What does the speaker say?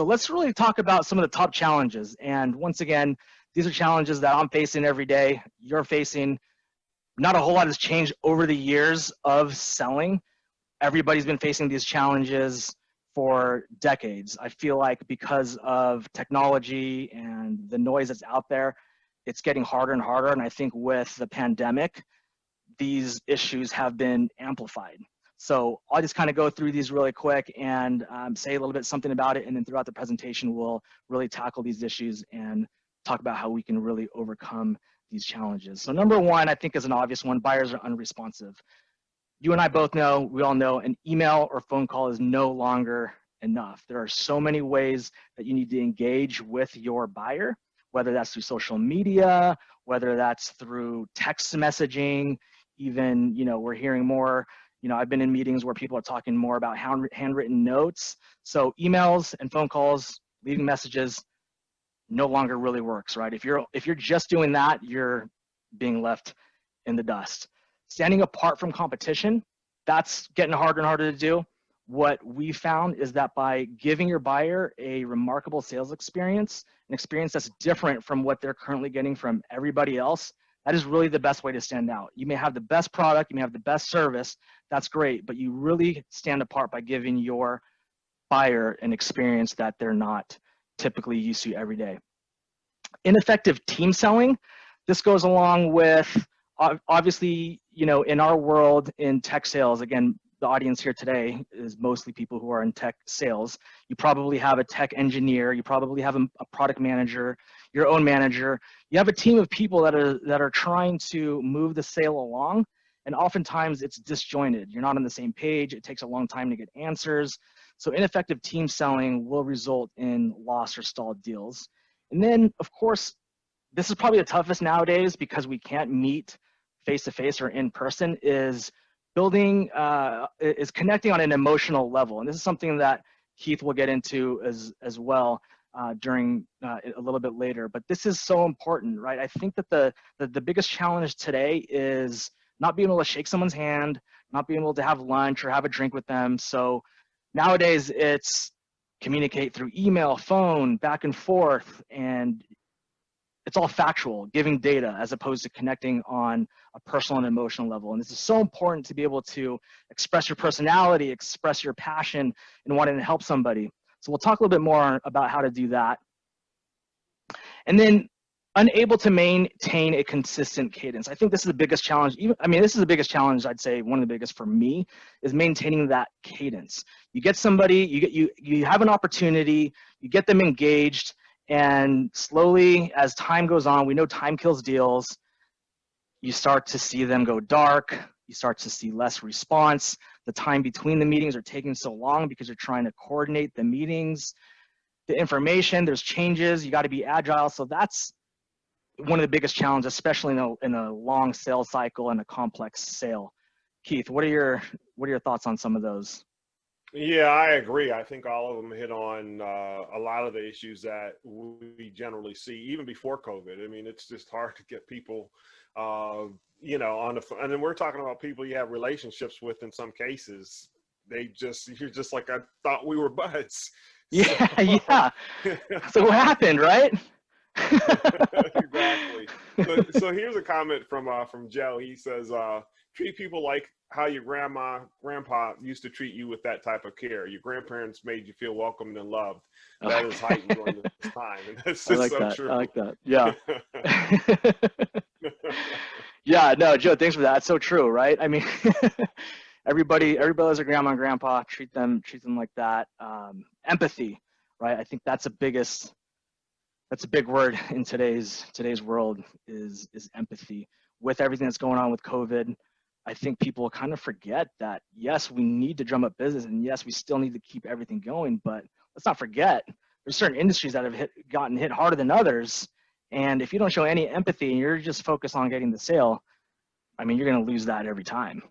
let's really talk about some of the top challenges. And once again, these are challenges that I'm facing every day. You're facing. Not a whole lot has changed over the years of selling. Everybody's been facing these challenges for decades. I feel like because of technology and the noise that's out there, it's getting harder and harder. And I think with the pandemic, these issues have been amplified. So I'll just kind of go through these really quick and say a little bit something about it. And then throughout the presentation, we'll really tackle these issues and talk about how we can really overcome these challenges. So number one, I think is an obvious one, buyers are unresponsive. You and I both know, we all know, an email or phone call is no longer enough. There are so many ways that you need to engage with your buyer, whether that's through social media, whether that's through text messaging, even, we're hearing more, I've been in meetings where people are talking more about handwritten notes. So emails and phone calls, leaving messages, no longer really works, right? If you're just doing that, you're being left in the dust. Standing apart from competition, that's getting harder and harder to do. What we found is that by giving your buyer a remarkable sales experience, an experience that's different from what they're currently getting from everybody else, that is really the best way to stand out. You may have the best product, you may have the best service, that's great, but you really stand apart by giving your buyer an experience that they're not typically used to every day. Ineffective team selling, this goes along with, obviously, in our world in tech sales, again, the audience here today is mostly people who are in tech sales. You probably have a tech engineer, you probably have a product manager, your own manager. You have a team of people that are trying to move the sale along, and oftentimes it's disjointed. You're not on the same page, it takes a long time to get answers. So ineffective team selling will result in lost or stalled deals. And then, of course, this is probably the toughest nowadays because we can't meet face-to-face or in person, is connecting on an emotional level. And this is something that Keith will get into as well during a little bit later. But this is so important, right? I think that the biggest challenge today is not being able to shake someone's hand, not being able to have lunch or have a drink with them. So nowadays it's communicate through email, phone, back and forth, and it's all factual, giving data as opposed to connecting on a personal and emotional level. And this is so important to be able to express your personality, express your passion in wanting to help somebody. So we'll talk a little bit more about how to do that. And then unable to maintain a consistent cadence. I think this is the biggest challenge. This is the biggest challenge, I'd say one of the biggest for me, is maintaining that cadence. You get somebody, you have an opportunity, you get them engaged, and slowly, as time goes on, we know time kills deals. You start to see them go dark. You start to see less response. The time between the meetings are taking so long because you're trying to coordinate the meetings, the information, there's changes, you got to be agile. So that's one of the biggest challenges, especially in a long sales cycle and a complex sale. Keith, what are your thoughts on some of those? Yeah, I agree. I think all of them hit on a lot of the issues that we generally see, even before COVID. I mean, it's just hard to get people, on the phone. And then we're talking about people you have relationships with in some cases. You're just like, I thought we were buds. Yeah, so, yeah. So what happened, right? Exactly. So here's a comment from Joe. He says, treat people like how your grandpa used to treat you with that type of care. Your grandparents made you feel welcomed and loved. That is heightened during this time. And that's just so true. I like that. Yeah. Yeah, no, Joe, thanks for that. It's so true, right? I mean, everybody has a grandma and grandpa, treat them like that. Empathy, right? I think that's a big word in today's world is empathy. With everything that's going on with COVID, I think people kind of forget that, yes, we need to drum up business, and yes, we still need to keep everything going, but let's not forget there's certain industries that have gotten hit harder than others. And if you don't show any empathy and you're just focused on getting the sale, I mean, you're going to lose that every time.